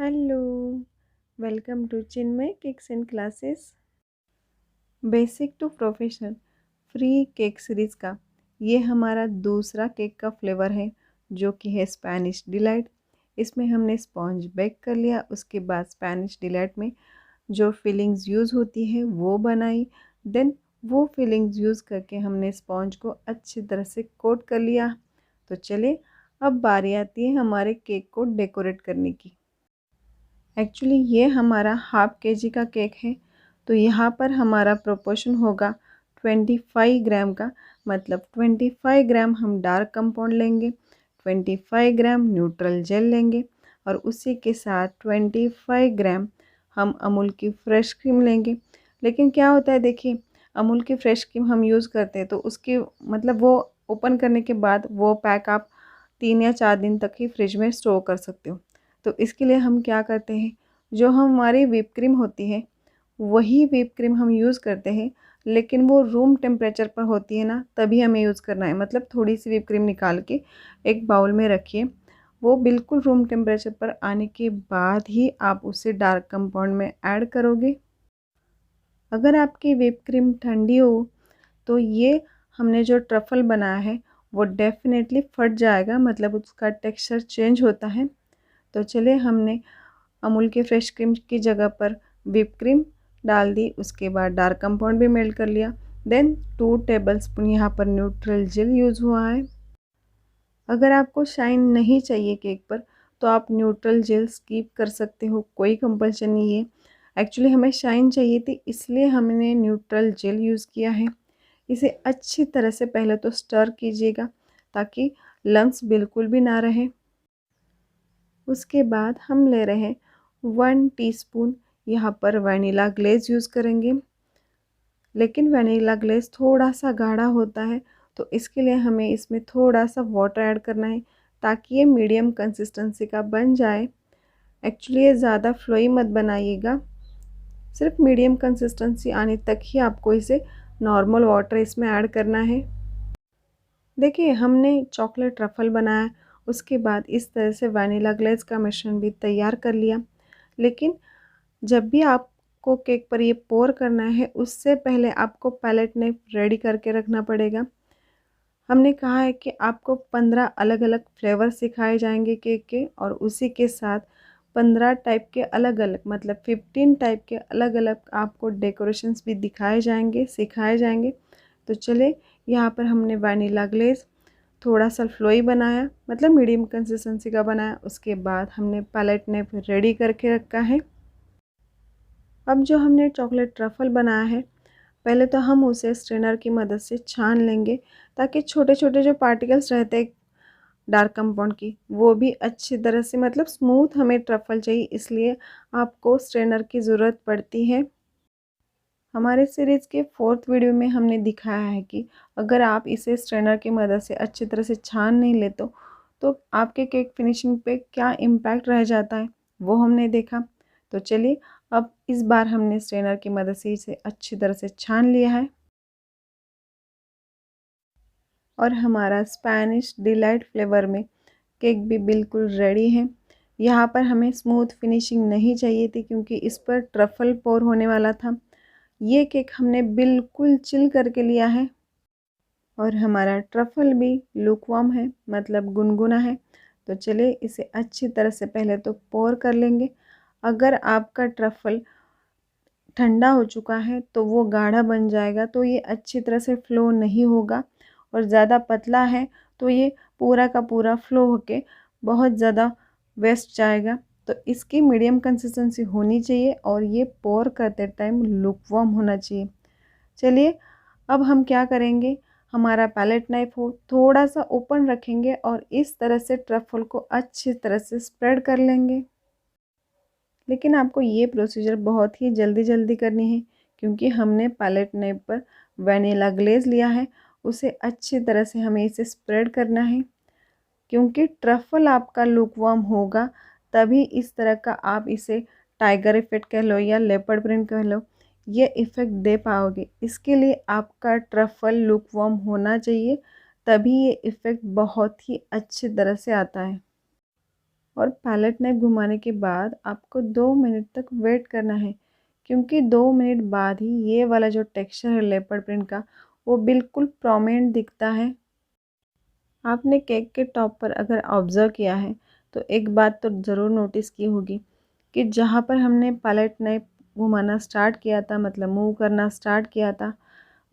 Hello, welcome to Chinmay cakes and classes. Basic to professional free cake series का ये हमारा दूसरा केक का फ्लेवर है, जो कि है स्पेनिश डिलाइट। इसमें हमने स्पॉन्ज बेक कर लिया, उसके बाद स्पेनिश डिलाइट में जो फिलिंग्स यूज़ होती है वो बनाई। देन वो फिलिंग्स यूज़ करके हमने स्पॉन्ज को अच्छी तरह से कोट कर लिया। तो चले, अब बारी आती है हमारे केक को डेकोरेट करने की। एक्चुअली ये हमारा हाफ केजी का केक है, तो यहाँ पर हमारा प्रोपोर्शन होगा 25 ग्राम का। मतलब 25 ग्राम हम डार्क कंपाउंड लेंगे, 25 ग्राम न्यूट्रल जेल लेंगे और उसी के साथ 25 ग्राम हम अमूल की फ़्रेश क्रीम लेंगे। लेकिन क्या होता है, देखिए, अमूल की फ़्रेश क्रीम हम यूज़ करते हैं तो उसकी मतलब वो ओपन करने के बाद वो पैक आप 3 या 4 दिन तक ही फ्रिज में स्टोर कर सकते हो। तो इसके लिए हम क्या करते हैं, जो हमारी व्हिप क्रीम होती है वही व्हिप क्रीम हम यूज़ करते हैं, लेकिन वो रूम टेम्परेचर पर होती है ना, तभी हमें यूज़ करना है। मतलब थोड़ी सी व्हिप क्रीम निकाल के एक बाउल में रखिए, वो बिल्कुल रूम टेम्परेचर पर आने के बाद ही आप उसे डार्क कंपाउंड में ऐड करोगे। अगर आपकी व्हिप क्रीम ठंडी हो तो ये हमने जो ट्रफ़ल बनाया है वो डेफ़िनेटली फट जाएगा, मतलब उसका टेक्सचर चेंज होता है। तो चलिए, हमने अमूल की फ़्रेश क्रीम की जगह पर व्हिप क्रीम डाल दी, उसके बाद डार्क कंपाउंड भी मेल्ट कर लिया। देन 2 टेबलस्पून यहाँ पर न्यूट्रल जेल यूज़ हुआ है। अगर आपको शाइन नहीं चाहिए केक पर तो आप न्यूट्रल जेल स्किप कर सकते हो, कोई कंपल्शन नहीं है। एक्चुअली हमें शाइन चाहिए थी, इसलिए हमने न्यूट्रल जेल यूज़ किया है। इसे अच्छी तरह से पहले तो स्टर कीजिएगा ताकि लम्स बिल्कुल भी ना रहे। उसके बाद हम ले रहे हैं 1 टीस्पून यहाँ पर वनीला ग्लेज़ यूज़ करेंगे, लेकिन वनीला ग्लेज़ थोड़ा सा गाढ़ा होता है, तो इसके लिए हमें इसमें थोड़ा सा वाटर ऐड करना है ताकि ये मीडियम कंसिस्टेंसी का बन जाए। एक्चुअली ये ज़्यादा फ्लोई मत बनाइएगा, सिर्फ मीडियम कंसिस्टेंसी आने तक ही आपको इसे नॉर्मल वाटर इसमें ऐड करना है। देखिए, हमने चॉकलेट ट्रफ़ल बनाया, उसके बाद इस तरह से वनीला ग्लेज़ का मिश्रण भी तैयार कर लिया। लेकिन जब भी आपको केक पर ये पोर करना है, उससे पहले आपको पैलेट नाइफ रेडी करके रखना पड़ेगा। हमने कहा है कि आपको 15 अलग-अलग फ्लेवर सिखाए जाएंगे केक के, और उसी के साथ 15 टाइप के अलग-अलग, मतलब 15 टाइप के अलग-अलग आपको डेकोरेशंस भी दिखाए जाएंगे, सिखाए जाएंगे। तो चले, यहाँ पर हमने वनीला ग्लेज़ थोड़ा सा फ्लोई बनाया, मतलब मीडियम कंसिस्टेंसी का बनाया। उसके बाद हमने पैलेट नाइफ रेडी करके रखा है। अब जो हमने चॉकलेट ट्रफ़ल बनाया है, पहले तो हम उसे स्ट्रेनर की मदद से छान लेंगे ताकि छोटे-छोटे जो पार्टिकल्स रहते हैं डार्क कंपाउंड की, वो भी अच्छी तरह से, मतलब स्मूथ हमें ट्रफ़ल चाहिए, इसलिए आपको स्ट्रेनर की ज़रूरत पड़ती है। हमारे सीरीज़ के 4th वीडियो में हमने दिखाया है कि अगर आप इसे स्ट्रेनर की मदद से अच्छी तरह से छान नहीं लेते तो आपके केक फिनिशिंग पे क्या इम्पैक्ट रह जाता है, वो हमने देखा। तो चलिए, अब इस बार हमने स्ट्रेनर की मदद से इसे अच्छी तरह से छान लिया है और हमारा स्पेनिश डिलाइट फ्लेवर में केक भी बिल्कुल रेडी है। यहाँ पर हमें स्मूथ फिनिशिंग नहीं चाहिए थी क्योंकि इस पर ट्रफ़ल पोर होने वाला था। ये केक हमने बिल्कुल चिल करके लिया है और हमारा ट्रफ़ल भी लुकवार्म है, मतलब गुनगुना है। तो चलिए, इसे अच्छी तरह से पहले तो पोर कर लेंगे। अगर आपका ट्रफ़ल ठंडा हो चुका है तो वो गाढ़ा बन जाएगा, तो ये अच्छी तरह से फ़्लो नहीं होगा, और ज़्यादा पतला है तो ये पूरा का पूरा फ़्लो होके बहुत ज़्यादा वेस्ट जाएगा। तो इसकी मीडियम कंसिस्टेंसी होनी चाहिए और ये पोर करते टाइम लुकवार्म होना चाहिए। चलिए, अब हम क्या करेंगे, हमारा पैलेट नाइफ हो थोड़ा सा ओपन रखेंगे और इस तरह से ट्रफ़ल को अच्छी तरह से स्प्रेड कर लेंगे। लेकिन आपको ये प्रोसीजर बहुत ही जल्दी करनी है क्योंकि हमने पैलेट नाइफ पर वनीला ग्लेज़ लिया है, उसे अच्छी तरह से हमें इसे स्प्रेड करना है। क्योंकि ट्रफ़ल आपका लुकवार्म होगा तभी इस तरह का आप इसे टाइगर इफ़ेक्ट कह लो या लेपर्ड प्रिंट कह लो, ये इफ़ेक्ट दे पाओगे। इसके लिए आपका ट्रफ़ल लुकवार्म होना चाहिए, तभी ये इफ़ेक्ट बहुत ही अच्छी तरह से आता है। और पैलेट नाइफ घुमाने के बाद आपको 2 मिनट तक वेट करना है, क्योंकि 2 मिनट बाद ही ये वाला जो टेक्सचर है लेपर्ड प्रिंट का वो बिल्कुल प्रोमिनेंट दिखता है। आपने केक के टॉप पर अगर ऑब्ज़र्व किया है तो एक बात तो ज़रूर नोटिस की होगी कि जहाँ पर हमने पैलेट नाइफ घुमाना स्टार्ट किया था, मतलब मूव करना स्टार्ट किया था,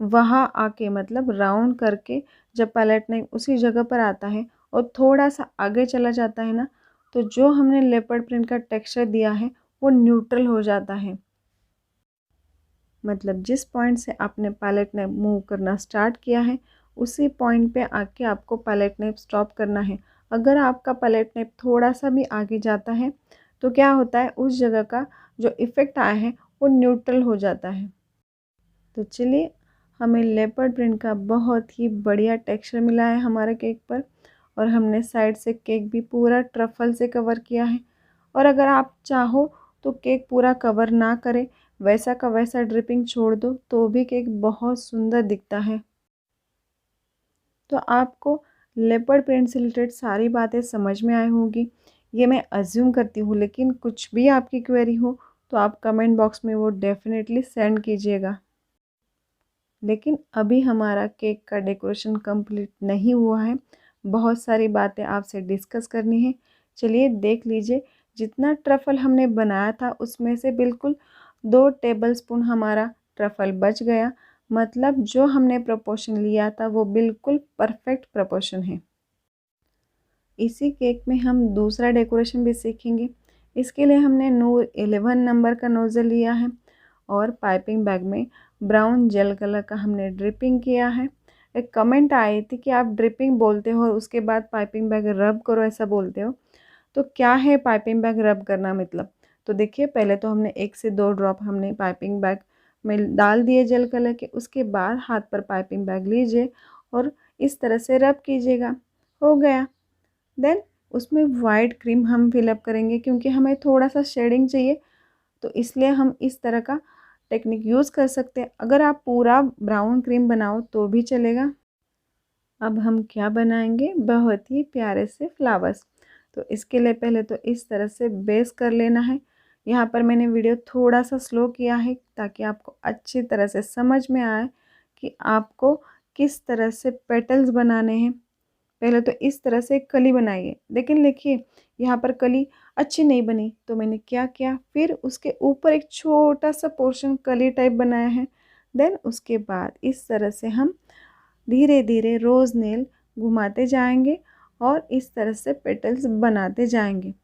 वहाँ आके मतलब राउंड करके जब पैलेट नाइफ उसी जगह पर आता है और थोड़ा सा आगे चला जाता है ना, तो जो हमने लेपर्ड प्रिंट का टेक्सचर दिया है वो न्यूट्रल हो जाता है। मतलब जिस पॉइंट से आपने पैलेट नाइफ मूव करना स्टार्ट किया है उसी पॉइंट पे आके आपको पैलेट नाइफ स्टॉप करना है। अगर आपका पैलेट नाइफ थोड़ा सा भी आगे जाता है तो क्या होता है, उस जगह का जो इफ़ेक्ट आया है वो न्यूट्रल हो जाता है। तो चलिए, हमें लेपर्ड प्रिंट का बहुत ही बढ़िया टेक्सचर मिला है हमारे केक पर, और हमने साइड से केक भी पूरा ट्रफल से कवर किया है। और अगर आप चाहो तो केक पूरा कवर ना करें, वैसा का वैसा ड्रिपिंग छोड़ दो तो भी केक बहुत सुंदर दिखता है। तो आपको लेपर्ड प्रिंट से रिलेटेड सारी बातें समझ में आई होंगी, ये मैं अज्यूम करती हूँ, लेकिन कुछ भी आपकी क्वेरी हो तो आप कमेंट बॉक्स में वो डेफिनेटली सेंड कीजिएगा। लेकिन अभी हमारा केक का डेकोरेशन कंप्लीट नहीं हुआ है, बहुत सारी बातें आपसे डिस्कस करनी है। चलिए देख लीजिए, जितना ट्रफ़ल हमने बनाया था उसमें से बिल्कुल 2 टेबलस्पून हमारा ट्रफ़ल बच गया, मतलब जो हमने प्रोपोर्शन लिया था वो बिल्कुल परफेक्ट प्रोपोर्शन है। इसी केक में हम दूसरा डेकोरेशन भी सीखेंगे। इसके लिए हमने नूर 11 नंबर का नोज़ल लिया है और पाइपिंग बैग में ब्राउन जेल कलर का हमने ड्रिपिंग किया है। एक कमेंट आई थी कि आप ड्रिपिंग बोलते हो और उसके बाद पाइपिंग बैग रब करो ऐसा बोलते हो, तो क्या है पाइपिंग बैग रब करना मतलब? तो देखिए, पहले तो हमने 1 से 2 ड्रॉप हमने पाइपिंग बैग में डाल दिए जेल कलर के, उसके बाद हाथ पर पाइपिंग बैग लीजिए और इस तरह से रब कीजिएगा, हो गया। देन उसमें वाइट क्रीम हम फिलअप करेंगे, क्योंकि हमें थोड़ा सा शेडिंग चाहिए, तो इसलिए हम इस तरह का टेक्निक यूज़ कर सकते हैं। अगर आप पूरा ब्राउन क्रीम बनाओ तो भी चलेगा। अब हम क्या बनाएंगे, बहुत ही प्यारे से फ्लावर्स। तो इसके लिए पहले तो इस तरह से बेस कर लेना है। यहाँ पर मैंने वीडियो थोड़ा सा स्लो किया है ताकि आपको अच्छी तरह से समझ में आए कि आपको किस तरह से पेटल्स बनाने हैं। पहले तो इस तरह से एक कली बनाइए, लेकिन देखिए यहाँ पर कली अच्छी नहीं बनी, तो मैंने क्या किया, फिर उसके ऊपर एक छोटा सा पोर्शन कली टाइप बनाया है। देन उसके बाद इस तरह से हम धीरे धीरे रोज़ नेल घुमाते जाएंगे और इस तरह से पेटल्स बनाते जाएंगे।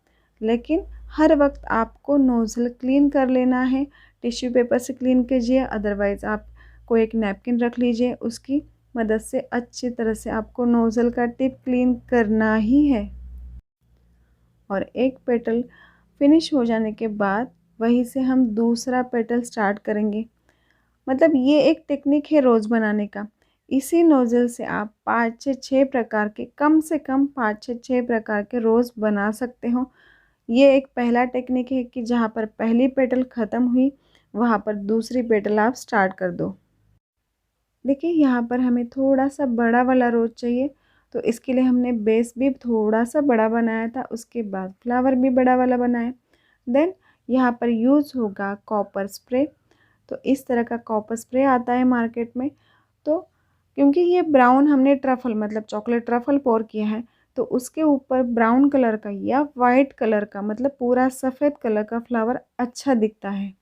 लेकिन हर वक्त आपको नोज़ल क्लीन कर लेना है, टिश्यू पेपर से क्लीन कीजिए, अदरवाइज़ आप कोई एक नैपकिन रख लीजिए, उसकी मदद से अच्छी तरह से आपको नोज़ल का टिप क्लीन करना ही है। और एक पेटल फिनिश हो जाने के बाद वहीं से हम दूसरा पेटल स्टार्ट करेंगे। मतलब ये एक टेक्निक है रोज़ बनाने का। इसी नोज़ल से आप 5 से 6 प्रकार के, कम से कम 5 से 6 प्रकार के रोज़ बना सकते हो। ये एक पहला टेक्निक है कि जहाँ पर पहली पेटल ख़त्म हुई वहाँ पर दूसरी पेटल आप स्टार्ट कर दो। देखिए यहाँ पर हमें थोड़ा सा बड़ा वाला रोज़ चाहिए, तो इसके लिए हमने बेस भी थोड़ा सा बड़ा बनाया था, उसके बाद फ्लावर भी बड़ा वाला बनाया। देन यहाँ पर यूज़ होगा कॉपर स्प्रे। तो इस तरह का कॉपर स्प्रे आता है मार्केट में। तो क्योंकि ये ब्राउन हमने ट्रफ़ल मतलब चॉकलेट ट्रफ़ल पोर किया है, तो उसके ऊपर ब्राउन कलर का या वाइट कलर का मतलब पूरा सफ़ेद कलर का फ्लावर अच्छा दिखता है।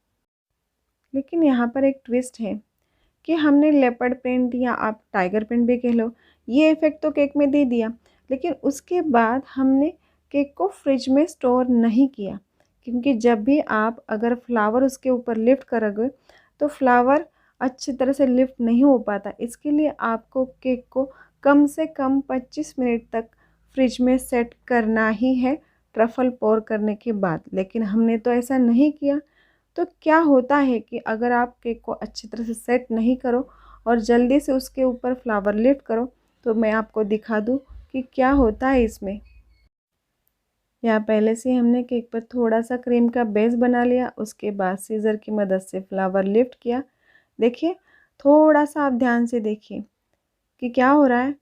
लेकिन यहाँ पर एक ट्विस्ट है कि हमने लेपर्ड प्रिंट या आप टाइगर प्रिंट भी कह लो, ये इफ़ेक्ट तो केक में दे दिया, लेकिन उसके बाद हमने केक को फ्रिज में स्टोर नहीं किया, क्योंकि जब भी आप अगर फ्लावर उसके ऊपर लिफ्ट करोगे तो फ्लावर अच्छी तरह से लिफ्ट नहीं हो पाता। इसके लिए आपको केक को कम से कम 25 मिनट तक फ्रिज में सेट करना ही है ट्रफ़ल पोर करने के बाद। लेकिन हमने तो ऐसा नहीं किया। तो क्या होता है कि अगर आप केक को अच्छी तरह से सेट नहीं करो और जल्दी से उसके ऊपर फ्लावर लिफ्ट करो, तो मैं आपको दिखा दूँ कि क्या होता है इसमें। यहाँ पहले से हमने केक पर थोड़ा सा क्रीम का बेस बना लिया, उसके बाद सीज़र की मदद से फ्लावर लिफ्ट किया। देखिए, थोड़ा सा आप ध्यान से देखिए कि क्या हो रहा है।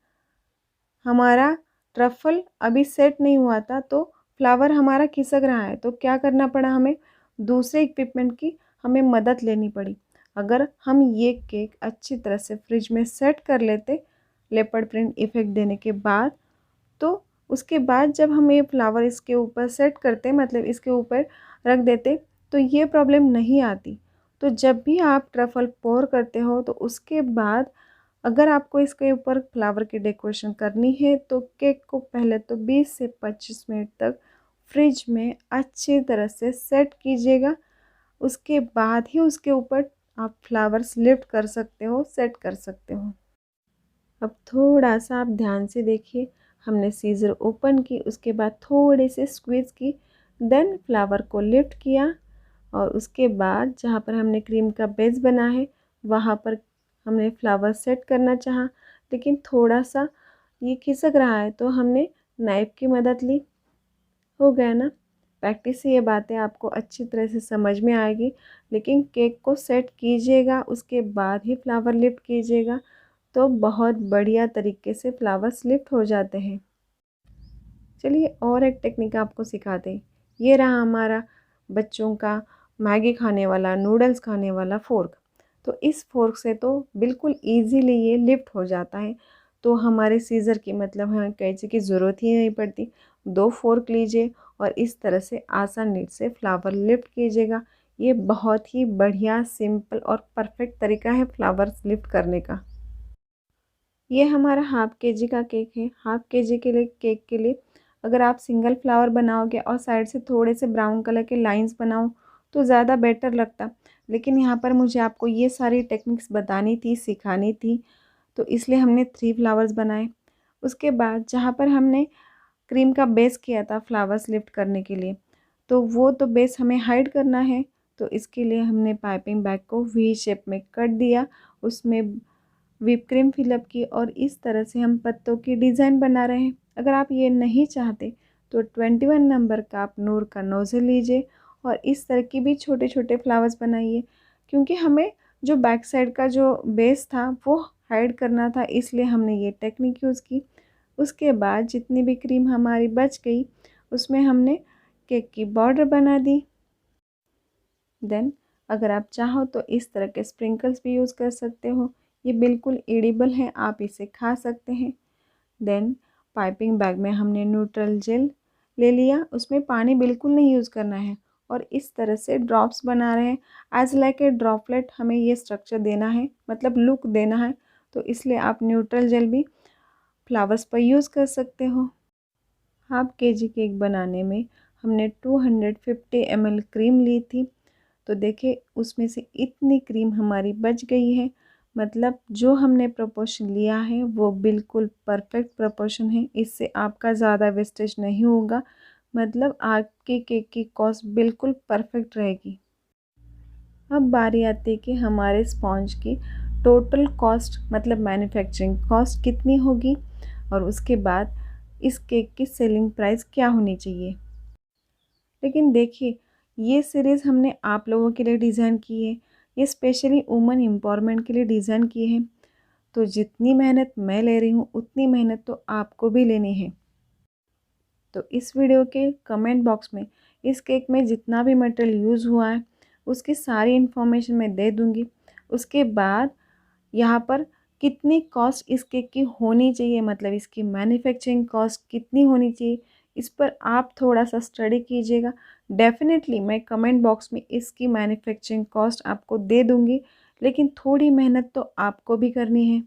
हमारा ट्रफ़ल अभी सेट नहीं हुआ था, तो फ्लावर हमारा खिसक रहा है, तो क्या करना पड़ा हमें, दूसरे इक्विपमेंट की हमें मदद लेनी पड़ी। अगर हम ये केक अच्छी तरह से फ्रिज में सेट कर लेते लेपर्ड प्रिंट इफ़ेक्ट देने के बाद, तो उसके बाद जब हम ये फ्लावर इसके ऊपर सेट करते, मतलब इसके ऊपर रख देते, तो ये प्रॉब्लम नहीं आती। तो जब भी आप ट्रफ़ल पोर करते हो तो उसके बाद अगर आपको इसके ऊपर फ्लावर की डेकोरेशन करनी है तो केक को पहले तो 20 से 25 मिनट तक फ्रिज में अच्छी तरह से सेट कीजिएगा। उसके बाद ही उसके ऊपर आप फ्लावर्स लिफ्ट कर सकते हो, सेट कर सकते हो। अब थोड़ा सा आप ध्यान से देखिए, हमने सीज़र ओपन की, उसके बाद थोड़े से स्क्वीज़ की, देन फ्लावर को लिफ्ट किया और उसके बाद जहाँ पर हमने क्रीम का बेस बना है वहाँ पर हमने फ्लावर सेट करना चाहा, लेकिन थोड़ा सा ये खिसक रहा है तो हमने नाइफ़ की मदद ली। हो गया ना। प्रैक्टिस से ये बातें आपको अच्छी तरह से समझ में आएगी, लेकिन केक को सेट कीजिएगा, उसके बाद ही फ्लावर लिफ्ट कीजिएगा, तो बहुत बढ़िया तरीके से फ्लावर्स लिफ्ट हो जाते हैं। चलिए और एक टेक्निक आपको सिखाते हैं। ये रहा हमारा बच्चों का मैगी खाने वाला, नूडल्स खाने वाला फ़ोर्क। तो इस फ़ोर्क से तो बिल्कुल ईज़िली ये लिफ्ट हो जाता है, तो हमारे सीज़र की, मतलब हमें कैंची की ज़रूरत ही नहीं पड़ती। 2 फ़ोर्क लीजिए और इस तरह से आसानी से फ्लावर लिफ्ट कीजिएगा। ये बहुत ही बढ़िया, सिंपल और परफेक्ट तरीका है फ्लावर्स लिफ्ट करने का। ये हमारा हाफ़ केजी का केक है। हाफ़ केजी के लिए केक के लिए अगर आप सिंगल फ्लावर बनाओगे और साइड से थोड़े से ब्राउन कलर के लाइंस बनाओ तो ज़्यादा बेटर लगता, लेकिन यहाँ पर मुझे आपको ये सारी टेक्निक्स बतानी थी, सिखानी थी, तो इसलिए हमने 3 फ्लावर्स बनाए। उसके बाद जहाँ पर हमने क्रीम का बेस किया था फ्लावर्स लिफ्ट करने के लिए, तो वो तो बेस हमें हाइड करना है, तो इसके लिए हमने पाइपिंग बैग को वी शेप में कट दिया, उसमें व्हिप क्रीम फिलअप की और इस तरह से हम पत्तों की डिज़ाइन बना रहे हैं। अगर आप ये नहीं चाहते तो 21 नंबर का आप नूर का नोज़ल लीजिए और इस तरह की भी छोटे छोटे फ्लावर्स बनाइए, क्योंकि हमें जो बैक साइड का जो बेस था वो हाइड करना था, इसलिए हमने ये टेक्निक यूज़ की। उसके बाद जितनी भी क्रीम हमारी बच गई उसमें हमने केक की बॉर्डर बना दी। देन अगर आप चाहो तो इस तरह के स्प्रिंकल्स भी यूज़ कर सकते हो, ये बिल्कुल एडिबल है, आप इसे खा सकते हैं। देन पाइपिंग बैग में हमने न्यूट्रल जेल ले लिया, उसमें पानी बिल्कुल नहीं यूज़ करना है और इस तरह से ड्रॉप्स बना रहे हैं, एज लाइक ए ड्रॉपलेट हमें ये स्ट्रक्चर देना है, मतलब लुक देना है, तो इसलिए आप न्यूट्रल जेल भी फ्लावर्स पर यूज़ कर सकते हो। हाफ केजी केक बनाने में हमने 250 ml क्रीम ली थी, तो देखिए उसमें से इतनी क्रीम हमारी बच गई है, मतलब जो हमने प्रोपोर्शन लिया है वो बिल्कुल परफेक्ट प्रोपोर्शन है, इससे आपका ज़्यादा वेस्टेज नहीं होगा, मतलब आपके केक की कॉस्ट बिल्कुल परफेक्ट रहेगी। अब बारी आती है कि हमारे स्पॉन्ज की टोटल कॉस्ट, मतलब मैन्युफैक्चरिंग कॉस्ट कितनी होगी और उसके बाद इस केक की सेलिंग प्राइस क्या होनी चाहिए। लेकिन देखिए ये सीरीज़ हमने आप लोगों के लिए डिज़ाइन की है, ये स्पेशली वुमेन एम्पावरमेंट के लिए डिज़ाइन की है, तो जितनी मेहनत मैं ले रही हूँ उतनी मेहनत तो आपको भी लेनी है। तो इस वीडियो के कमेंट बॉक्स में इस केक में जितना भी मटेरियल यूज़ हुआ है उसकी सारी इन्फॉर्मेशन मैं दे दूँगी। उसके बाद यहाँ पर कितनी कॉस्ट इस केक की होनी चाहिए, मतलब इसकी मैन्युफैक्चरिंग कॉस्ट कितनी होनी चाहिए, इस पर आप थोड़ा सा स्टडी कीजिएगा। डेफिनेटली मैं कमेंट बॉक्स में इसकी मैन्युफैक्चरिंग कॉस्ट आपको दे दूँगी, लेकिन थोड़ी मेहनत तो आपको भी करनी है।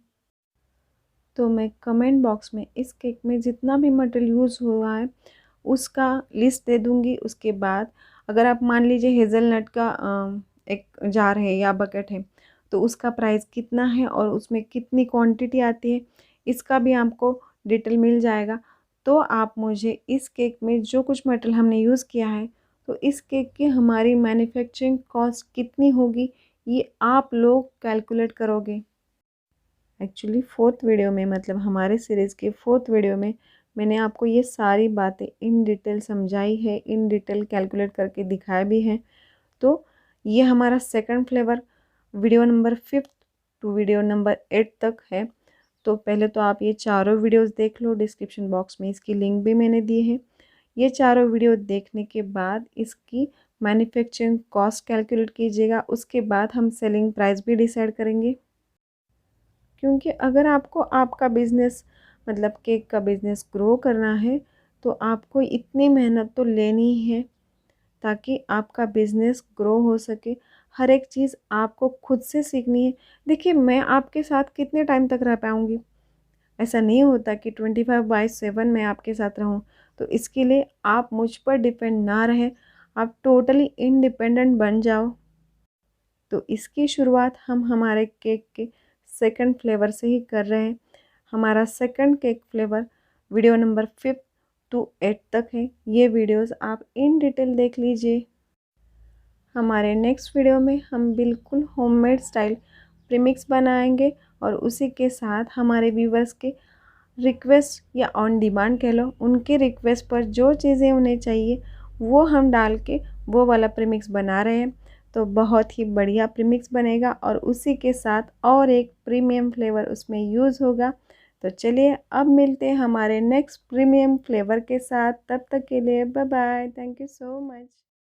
तो मैं कमेंट बॉक्स में इस केक में जितना भी मटेरियल यूज़ हुआ है उसका लिस्ट दे दूँगी। उसके बाद अगर आप मान लीजिए हेज़लनट का एक जार है या बकेट है, तो उसका प्राइस कितना है और उसमें कितनी क्वांटिटी आती है, इसका भी आपको डिटेल मिल जाएगा। तो आप मुझे इस केक में जो कुछ मटेरियल हमने यूज़ किया है, तो इस केक की हमारी मैन्युफैक्चरिंग कॉस्ट कितनी होगी, ये आप लोग कैलकुलेट करोगे। एक्चुअली फोर्थ वीडियो में, मतलब हमारे सीरीज़ के फोर्थ वीडियो में मैंने आपको ये सारी बातें इन डिटेल समझाई है, इन डिटेल कैलकुलेट करके दिखाया भी है। तो ये हमारा second flavour video number 5 to video number 8 तक है। तो पहले तो आप ये चारों वीडियोस देख लो, डिस्क्रिप्शन बॉक्स में इसकी लिंक भी मैंने दी है। ये चारों वीडियो देखने के बाद इसकी मैन्युफैक्चरिंग कॉस्ट कैलकुलेट कीजिएगा, उसके बाद हम सेलिंग प्राइस भी डिसाइड करेंगे। क्योंकि अगर आपको आपका बिज़नेस मतलब केक का बिज़नेस ग्रो करना है तो आपको इतनी मेहनत तो लेनी ही है ताकि आपका बिज़नेस ग्रो हो सके। हर एक चीज़ आपको खुद से सीखनी है। देखिए, मैं आपके साथ कितने टाइम तक रह पाऊँगी? ऐसा नहीं होता कि 24/7 मैं आपके साथ रहूँ। तो इसके लिए आप मुझ पर डिपेंड ना रहें, आप टोटली इंडिपेंडेंट बन जाओ। तो इसकी शुरुआत हम हमारे केक के सेकंड फ्लेवर से ही कर रहे हैं। हमारा second cake flavour video number 5 to 8 तक है। ये वीडियोस आप इन डिटेल देख लीजिए। हमारे नेक्स्ट वीडियो में हम बिल्कुल होममेड स्टाइल प्रीमिक्स बनाएंगे और उसी के साथ हमारे व्यूवर्स के रिक्वेस्ट या ऑन डिमांड कह लो, उनके रिक्वेस्ट पर जो चीज़ें उन्हें चाहिए वो हम डाल के वो वाला प्रीमिक्स बना रहे हैं। तो बहुत ही बढ़िया प्रीमिक्स बनेगा और उसी के साथ और एक प्रीमियम फ्लेवर उसमें यूज़ होगा। तो चलिए अब मिलते हैं हमारे नेक्स्ट प्रीमियम फ्लेवर के साथ। तब तक के लिए bye bye. Thank you so much.